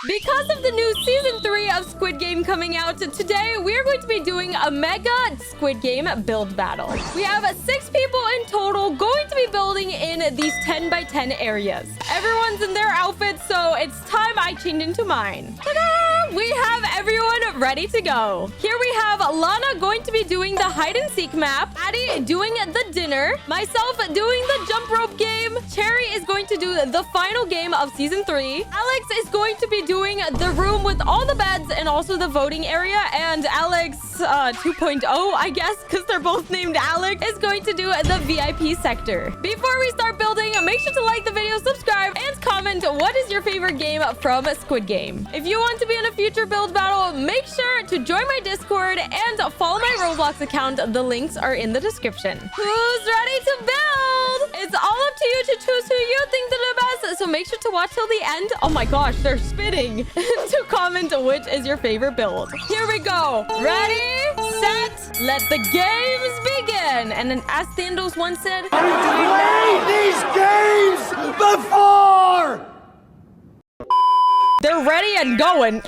Because of the new season 3 of Squid Game coming out, today we're going to be doing a mega Squid Game build battle. We have 6 people in total going to be building in these 10 by 10 areas. Everyone's in their outfits, so it's time I change into mine. Ta-da! We have everyone ready to go. Here we have Lana going to be doing the hide and seek map, Addie doing the dinner, myself doing the jump rope game, Cherry is going to do the final game of season 3, Alex is going to be doing the room with all the beds and also the voting area, and Alex 2.0, I guess, because they're both named Alex, is going to do the VIP sector. Before we start building, make sure to like the video, subscribe, and comment what is your favorite game from Squid Game. If you want to be in a future build battle, make sure to join my Discord and follow my Roblox account. The links are in the description. Who's ready to build? It's all up to you to choose who you think to the best, so make sure to watch till the end. Oh my gosh, they're spitting. To comment which is your favorite build. Here we go. Ready, set, let the games begin. And then as Thanos once said, I've played these games before! they're ready and going.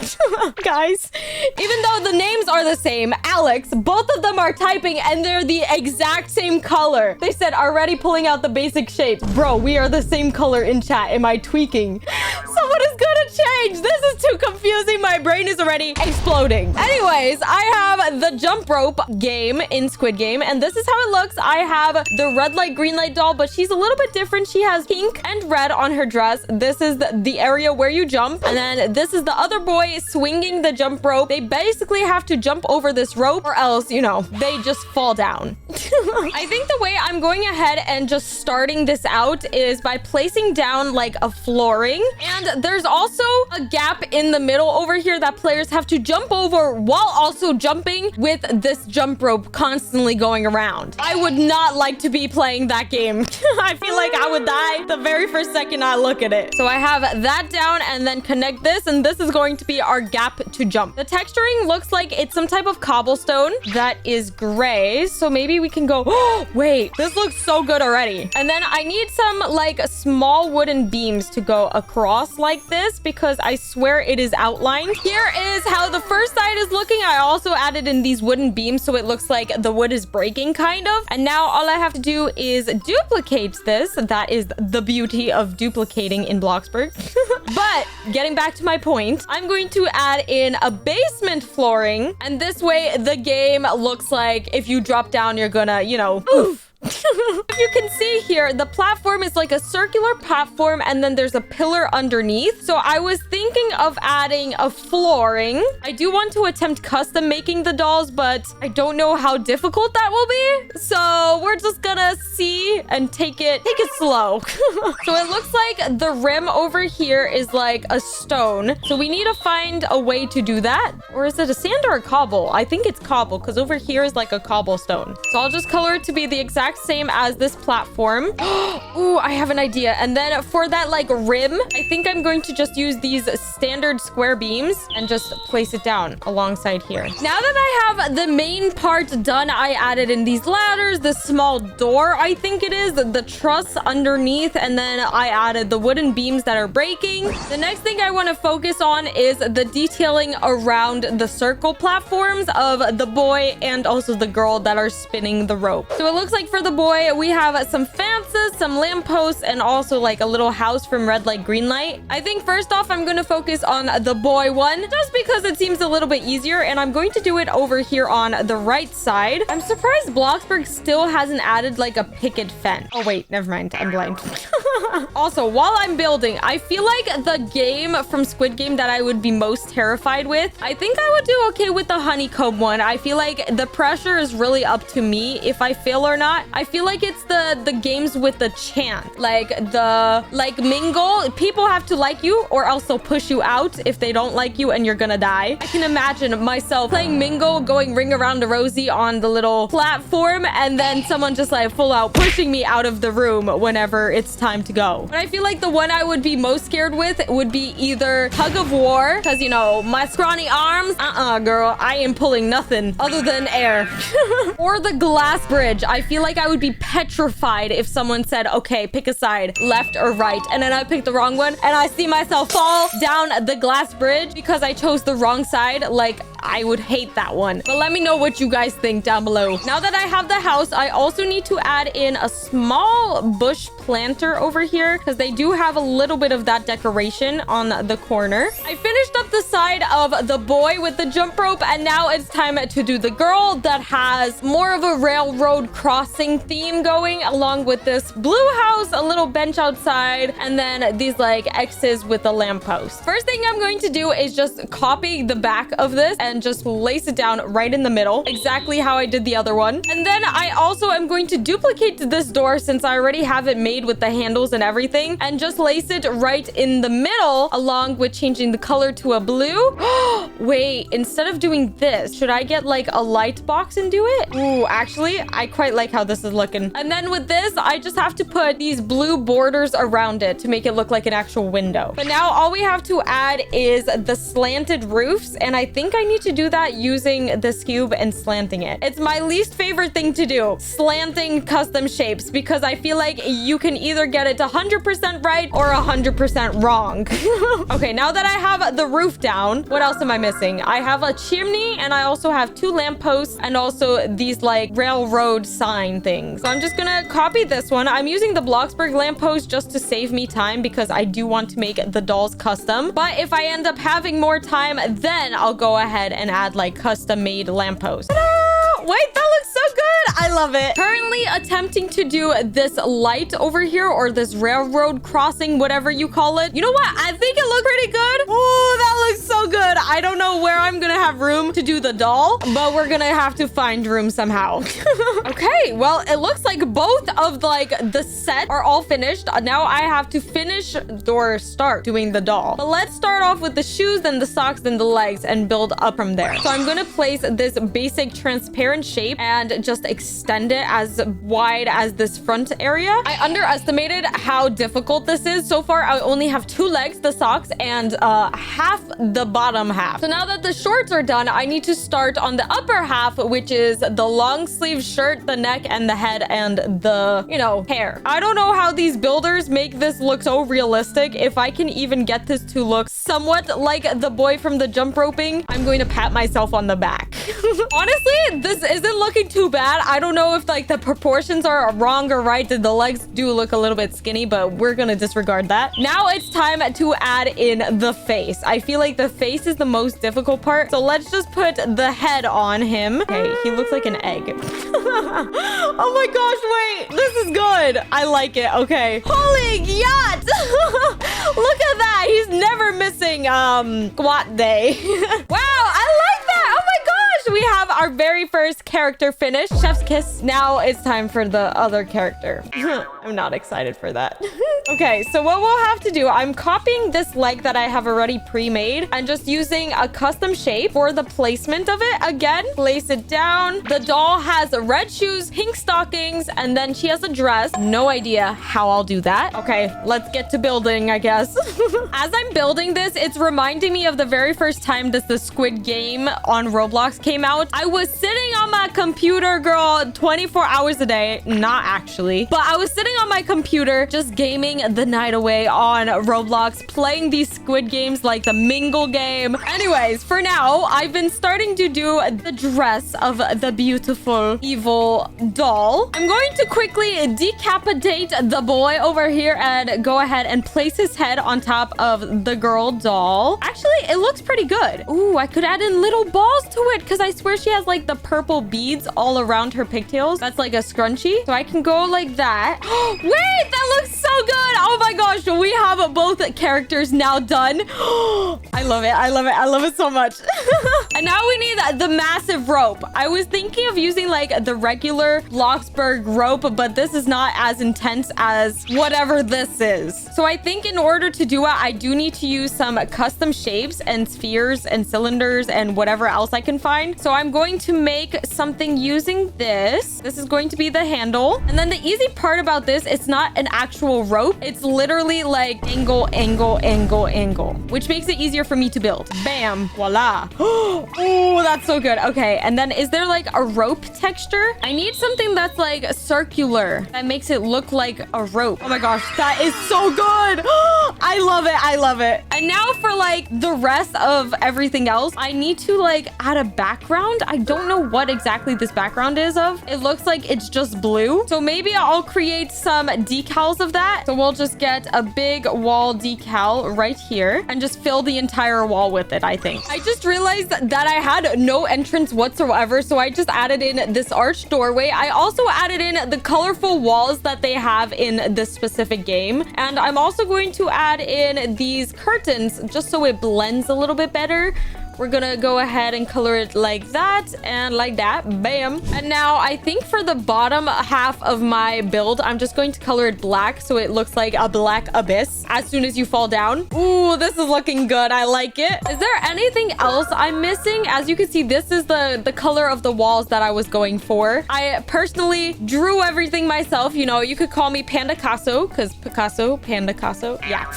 Guys, even though the names are the same, Alex, both of them are typing and they're the exact same color. They said already pulling out the basic shapes. Bro, we are the same color in chat. Am I tweaking? Someone is gonna change. This is too confusing. My brain is already exploding. Anyways, I have the jump rope game in Squid Game, and this is how it looks. I have the red light, green light doll, but she's a little bit different. She has pink and red on her dress. This is the area where you jump, and then this is the other boy swinging the jump rope. They basically have to jump over this rope or else, you know, they just fall down. I think the way I'm going ahead and just starting this out is by placing down like a flooring. And there's also a gap in the middle over here that players have to jump over while also jumping with this jump rope constantly going around. I would not like to be playing that game. I feel like I would die the very first second I look at it. So I have that down and then connect this, and this is going to be our gap to jump. The texturing looks like it's some type of cobblestone that is gray. So maybe we can go, oh, wait, this looks so good already. And then I need some like small wooden beams to go across like this because I swear it is outlined. Here is how the first side is looking. I also added in these wooden beams so it looks like the wood is breaking kind of. And now all I have to do is duplicate this. That is the beauty of duplicating in Bloxburg. But getting back to my point, I'm going to add in a basement flooring, and this way the game looks like if you drop down, you're gonna, you know, oof. If you can see here, the platform is like a circular platform and then there's a pillar underneath. So I was thinking of adding a flooring. I do want to attempt custom making the dolls, but I don't know how difficult that will be. So we're just gonna see and take it slow. So it looks like the rim over here is like a stone. So we need to find a way to do that. Or is it a sand or a cobble? I think it's cobble because over here is like a cobblestone. So I'll just color it to be the exact same as this platform. Ooh, I have an idea. And then for that like rim, I think I'm going to just use these standard square beams and just place it down alongside here. Now that I have the main part done, I added in these ladders, the small door, I think it is, the truss underneath, and then I added the wooden beams that are breaking. The next thing I want to focus on is the detailing around the circle platforms of the boy and also the girl that are spinning the rope. So it looks like for the boy, we have some fences, some lampposts, and also like a little house from red light, green light. I think first off, I'm going to focus on the boy one just because it seems a little bit easier, and I'm going to do it over here on the right side. I'm surprised Bloxburg still hasn't added like a picket fence. Oh wait, never mind. I'm blind. Also, while I'm building, I feel like the game from Squid Game that I would be most terrified with, I think I would do okay with the honeycomb one. I feel like the pressure is really up to me if I fail or not. I feel like it's the games with the chant, like mingle. People have to like you or else they'll push you out if they don't like you and you're gonna die. I can imagine myself playing mingle, going ring around the rosy on the little platform, and then someone just like full out pushing me out of the room whenever it's time to go. But I feel like the one I would be most scared with would be either tug of war, because you know my scrawny arms, girl, I am pulling nothing other than air. Or the glass bridge. I feel like like I would be petrified if someone said, okay, pick a side, left or right. And then I picked the wrong one and I see myself fall down the glass bridge because I chose the wrong side. Like, I would hate that one. But let me know what you guys think down below. Now that I have the house, I also need to add in a small bush planter over here because they do have a little bit of that decoration on the corner. I finished up the side of the boy with the jump rope, and now it's time to do the girl that has more of a railroad crossing theme going, along with this blue house, a little bench outside, and then these like X's with a lamppost. First thing I'm going to do is just copy the back of this and just lace it down right in the middle, exactly how I did the other one. And then I also am going to duplicate this door since I already have it made with the handles and everything, and just lace it right in the middle, along with changing the color to a blue. Wait, instead of doing this, should I get like a light box and do it? Ooh, actually, I quite like how this is looking. And then with this, I just have to put these blue borders around it to make it look like an actual window. But now all we have to add is the slanted roofs, and I think I need to do that using this cube and slanting it. It's my least favorite thing to do, slanting custom shapes, because I feel like you can either get it 100% right or 100% wrong. Okay, now that I have the roof down, what else am I missing? I have a chimney, and I also have 2 lampposts and also these like railroad sign things. So I'm just gonna copy this one. I'm using the Bloxburg lamppost just to save me time because I do want to make the dolls custom. But if I end up having more time, then I'll go ahead and add like custom made lampposts. Wait, that looks so good. I love it. Currently attempting to do this light over here, or this railroad crossing, whatever you call it. You know what? I think it looked pretty good. Oh, that looks so good. I don't know where I'm gonna have room to do the doll, but we're gonna have to find room somehow. Okay, well, it looks like both of like the set are all finished. Now I have to finish or start doing the doll. But let's start off with the shoes, then the socks, then the legs, and build up from there. So I'm gonna place this basic transparent shape and just extend it as wide as this front area. I underestimated how difficult this is. So far, I only have 2 legs, the socks, and half the bottom half. So now that the shorts are done, I need to start on the upper half, which is the long sleeve shirt, the neck, and the head, and the, you know, hair. I don't know how these builders make this look so realistic. If I can even get this to look somewhat like the boy from the jump roping, I'm going to pat myself on the back. Honestly, this isn't looking too bad. I don't know if like the proportions are wrong or right. The legs do look a little bit skinny, but we're gonna disregard that. Now it's time to add in the face. I feel like the face is the most difficult part. So let's just put the head on him. Okay, he looks like an egg. Oh my gosh, wait. This is good. I like it. Okay. Holy yacht. Look at that. He's never missing squat day. Wow, I like that. Oh my gosh. We have our very first character finished. Chef's kiss. Now it's time for the other character. I'm not excited for that. Okay, so what we'll have to do, I'm copying this leg that I have already pre-made and just using a custom shape for the placement of it. Again, place it down. The doll has red shoes, pink stockings, and then she has a dress. No idea how I'll do that. Okay, let's get to building, I guess. As I'm building this, it's reminding me of the very first time that the Squid Game on Roblox came out. I was sitting on my computer, girl, 24 hours a day. Not actually, but I was sitting on my computer just gaming the night away on Roblox, playing these Squid Games like the Mingle game. Anyways, for now, I've been starting to do the dress of the beautiful evil doll. I'm going to quickly decapitate the boy over here and go ahead and place his head on top of the girl doll. Actually, it looks pretty good. Ooh, I could add in little balls to it because I swear she has like the purple beads all around her pigtails. That's like a scrunchie. So I can go like that. Wait, that looks so good. Oh my gosh, we have both characters now done. I love it. I love it. I love it so much. And now we need the massive rope. I was thinking of using like the regular bloxburg rope, but this is not as intense as whatever this is. So I think in order to do it, I do need to use some custom shapes and spheres and cylinders and whatever else I can find. So I'm going to make something using this. This is going to be the handle. And then the easy part about this, it's not an actual rope. It's literally like angle, angle, angle, angle, which makes it easier for me to build. Bam, voila. Oh, that's so good. Okay, and then is there like a rope texture? I need something that's like circular that makes it look like a rope. Oh my gosh, that is so good. I love it. I love it. And now for like the rest of everything else, I need to like add a background. I don't know what exactly this background is of. It looks like it's just blue. So maybe I'll create some decals of that. So we'll just get a big wall decal right here and just fill the entire wall with it, I think. I just realized that I had no entrance whatsoever. So I just added in this arched doorway. I also added in the colorful walls that they have in this specific game. And I'm also going to add in these curtains just so it blends a little bit better. We're gonna go ahead and color it like that and like that. Bam. And now I think for the bottom half of my build, I'm just going to color it black so it looks like a black abyss as soon as you fall down. Ooh, this is looking good. I like it. Is there anything else I'm missing? As you can see, this is the color of the walls that I was going for. I personally drew everything myself. You know, you could call me Picasso because Picasso, Picasso. Yeah.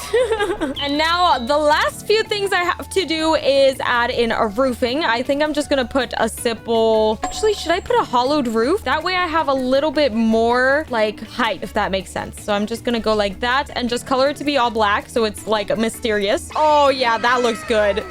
And now the last few things I have to do is add in a roofing. I think I'm just gonna put a simple... Actually, should I put a hollowed roof? That way I have a little bit more like height, if that makes sense. So I'm just gonna go like that and just color it to be all black so it's like mysterious. Oh yeah, that looks good.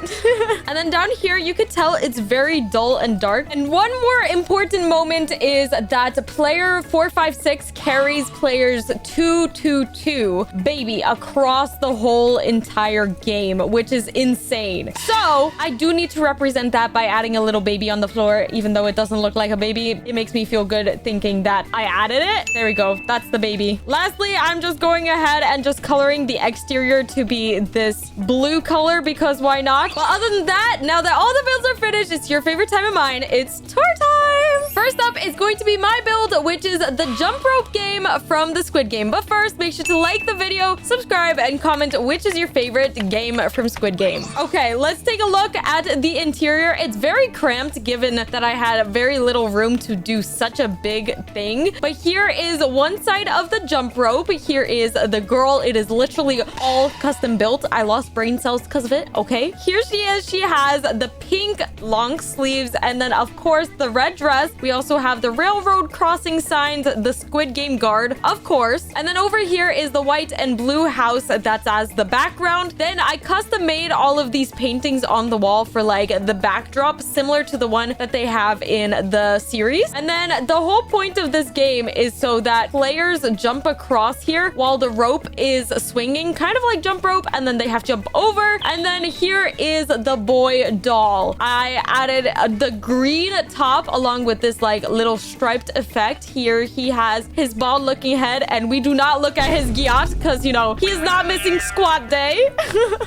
And then down here, you could tell it's very dull and dark. And one more important moment is that player 456 carries players 222 baby across the whole entire game, which is insane. So I do need to represent that by adding a little baby on the floor, even though it doesn't look like a baby. It makes me feel good thinking that I added it. There we go. That's the baby. Lastly, I'm just going ahead and just coloring the exterior to be this blue color because why not? But other than that, now that all the builds are finished, it's your favorite time of mine. It's tour time. First up is going to be my build, which is the jump rope game from the Squid Game. But first, make sure to like the video, subscribe, and comment which is your favorite game from Squid Game. Okay, let's take a look at the interior. It's very cramped given that I had very little room to do such a big thing. But here is one side of the jump rope. Here is the girl. It is literally all custom built. I lost brain cells because of it. Okay, here she is. She has the pink long sleeves and then of course the red dress. We also have the railroad crossing signs, the Squid Game guard, of course. And then over here is the white and blue house that's as the background. Then I custom made all of these paintings on the wall for like the backdrop, similar to the one that they have in the series. And then the whole point of this game is so that players jump across here while the rope is swinging, kind of like jump rope, and then they have to jump over. And then here is the boy doll. I added the green top along with this like little striped effect. Here he has his bald looking head, and we do not look at his gyat because, you know, he's not missing squat day.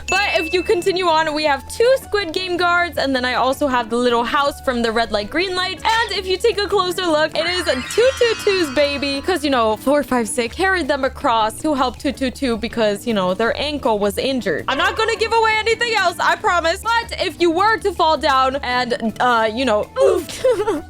But if you continue on, we have two Squid Game guards, and then I also have the little house from the red light, green light. And if you take a closer look, it is 222's baby because, you know, 456 carried them across to help 222 because, you know, their ankle was injured. I'm not going to give away anything else, I promise. But if you were to fall down and, you know, oof.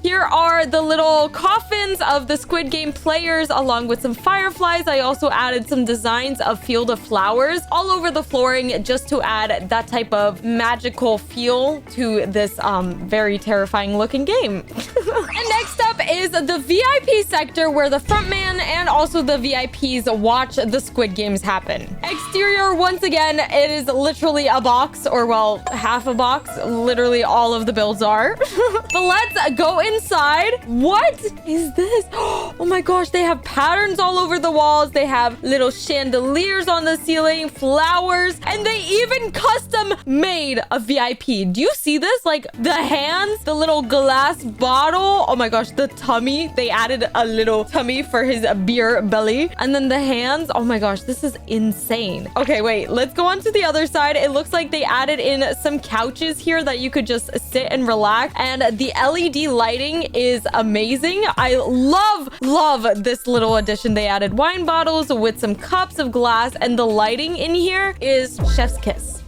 Here are the little coffins of the Squid Game players along with some fireflies. I also added some designs of field of flowers all over the flooring just to add that type of magical feel to this very terrifying looking game. And next up is the VIP sector where the frontman and also the VIPs watch the Squid Games happen. Exterior, once again, it is literally a box, or well, half a box. Literally all of the builds are. But let's go inside. What is this? Oh my gosh, they have patterns all over the walls. They have little chandeliers on the ceiling, flowers, and they even custom made a VIP. Do you see this? Like the hands, the little glass bottle. Oh my gosh, the tummy. They added a little tummy for his beer belly. And then the hands. Oh my gosh, this is insane. Okay, wait, let's go on to the other side. It looks like they added in some couches here that you could just sit and relax. And The LED lighting is amazing. I love this little addition. They added wine bottles with some cups of glass, and the lighting in here is chef's kiss.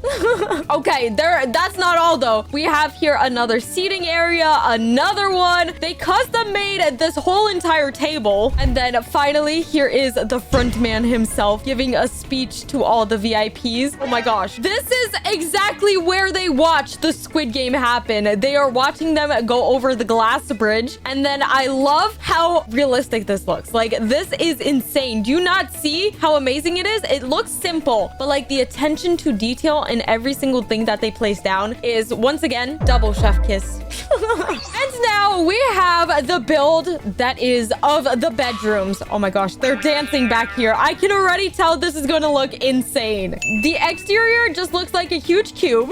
Okay, that's not all though. We have here another seating area, another one. They custom made this whole entire table. And then finally, here is the front man himself giving a speech to all the VIPs. Oh my gosh. This is exactly where they watch the Squid Game happen. They are watching them go over the glass bridge. And then I love how realistic this looks. Like, this is insane. Do you not see how amazing it is? It looks simple, but like the attention to detail in every single thing that they place down is, once again, double chef kiss. And now we have the build that is of the bedrooms. Oh my gosh, they're dancing back here. I can already tell this is going to look insane. The exterior just looks like a huge cube.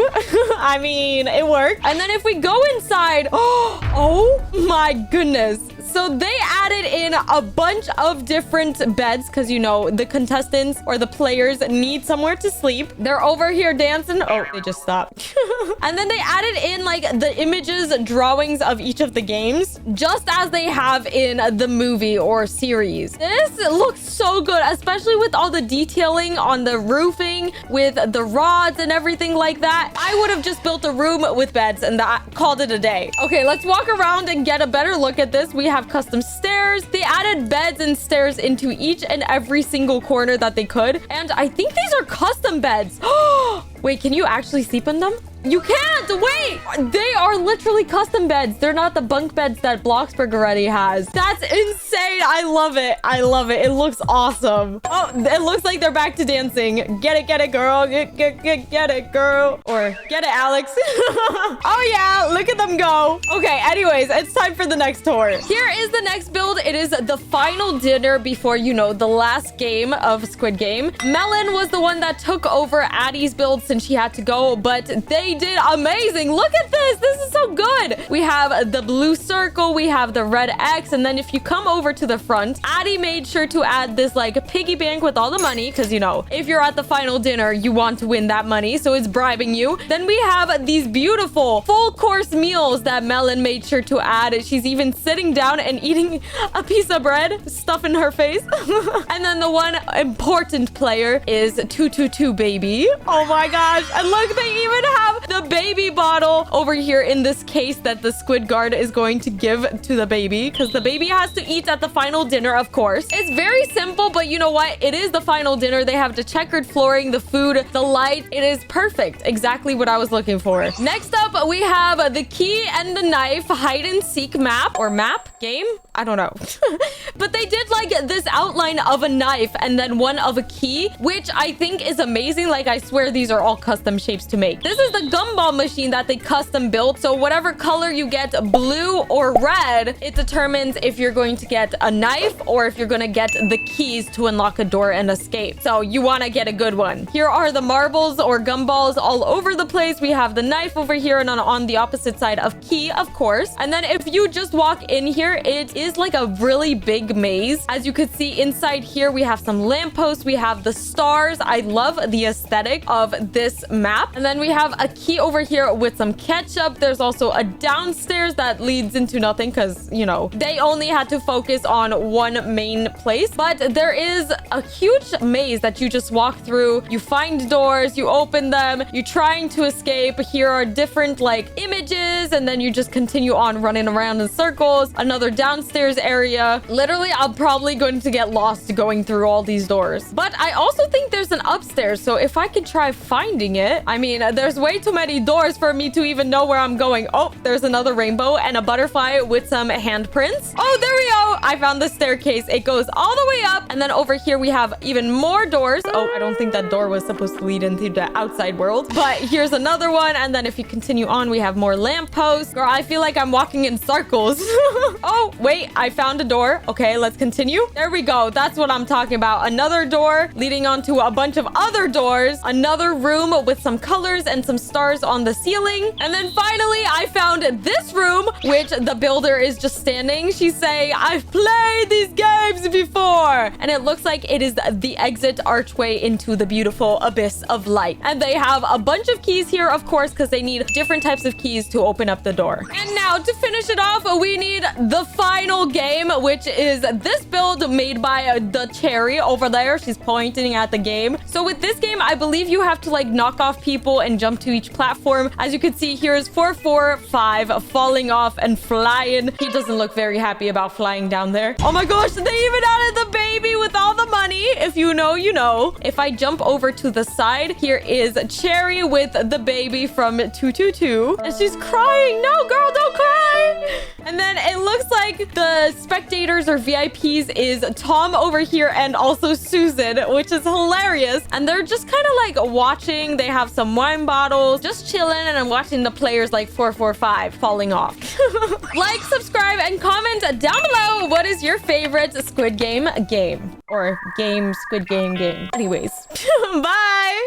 I mean, it worked. And then if we go inside, oh my goodness. So they added in a bunch of different beds because, you know, the contestants or the players need somewhere to sleep. They're over here dancing. Oh, they just stopped. And then they added in like the images, drawings of each of the games, just as they have in the movie or series. This looks so good, especially with all the detailing on the roofing with the rods and everything like that. I would have just built a room with beds and called it a day. Okay, let's walk around and get a better look at this. We have custom stairs. They added beds and stairs into each and every single corner that they could. And I think these are custom beds. Wait, can you actually sleep in them? You can't! Wait! They are literally custom beds. They're not the bunk beds that Bloxburg already has. That's insane. I love it. I love it. It looks awesome. Oh, it looks like they're back to dancing. Get it, girl. Get it, girl. Or get it, Alex. Oh, yeah. Look at them go. Okay, anyways, it's time for the next tour. Here is the next build. It is the final dinner before, you know, the last game of Squid Game. Melon was the one that took over Addie's build since she had to go, but they did amazing. Look at this. This is so good. We have the blue circle. We have the red X. And then if you come over to the front, Addie made sure to add this like piggy bank with all the money. Because, you know, if you're at the final dinner, you want to win that money. So it's bribing you. Then we have these beautiful full course meals that Melon made sure to add. She's even sitting down and eating a piece of bread, stuff in her face. And then the one important player is 222 baby. Oh my gosh. And look, they even have the baby bottle over here in this case that the squid guard is going to give to the baby, because the baby has to eat at the final dinner, of course. It's very simple, but you know what? It is the final dinner. They have the checkered flooring, the food, the light. It is perfect. Exactly what I was looking for. Next up, we have the key and the knife hide and seek map or map game. I don't know. But they did like this outline of a knife and then one of a key, which I think is amazing. Like, I swear these are all custom shapes to make. This is the gumball machine that they custom built. So whatever color you get, blue or red, it determines if you're going to get a knife or if you're going to get the keys to unlock a door and escape. So you want to get a good one. Here are the marbles or gumballs all over the place. We have the knife over here and on the opposite side of key, of course. And then if you just walk in here, it is like a really big maze. As you could see inside here, we have some lampposts. We have the stars. I love the aesthetic of this map. And then we have a key over here with some ketchup. There's also a downstairs that leads into nothing because, you know, they only had to focus on one main place. But there is a huge maze that you just walk through. You find doors, you open them, you're trying to escape. Here are different like images, and then you just continue on running around in circles. Another downstairs area. Literally, I'm probably going to get lost going through all these doors. But I also think there's an upstairs. So if I can try finding it, I mean, there's way too many doors for me to even know where I'm going. Oh, there's another rainbow and a butterfly with some handprints. Oh, there we go. I found the staircase. It goes all the way up. And then over here, we have even more doors. Oh, I don't think that door was supposed to lead into the outside world. But here's another one. And then if you continue on, we have more lampposts. Girl, I feel like I'm walking in circles. Oh, wait. Wait, I found a door. Okay, let's continue. There we go. That's what I'm talking about. Another door leading onto a bunch of other doors. Another room with some colors and some stars on the ceiling. And then finally, I found this room, which the builder is just standing. She's saying, I've played these games before. And it looks like it is the exit archway into the beautiful abyss of light. And they have a bunch of keys here, of course, because they need different types of keys to open up the door. And now to finish it off, we need the final game, which is this build made by the cherry over there. She's pointing at the game. So with this game, I believe you have to like knock off people and jump to each platform. As you can see, here is 445 falling off and flying. He doesn't look very happy about flying down there. Oh my gosh, they even added the baby with all the money. If you know, you know. If I jump over to the side, here is Cherry with the baby from 222. And she's crying. No, girl, don't cry. And then it looks like the spectators or VIPs is Tom over here and also Susan, which is hilarious. And they're just kind of like watching. They have some wine bottles, just chilling, and I'm watching the players like 445 falling off. Like, subscribe, and comment down below what is your favorite Squid Game game. Or game, Squid Game game. Anyways, bye!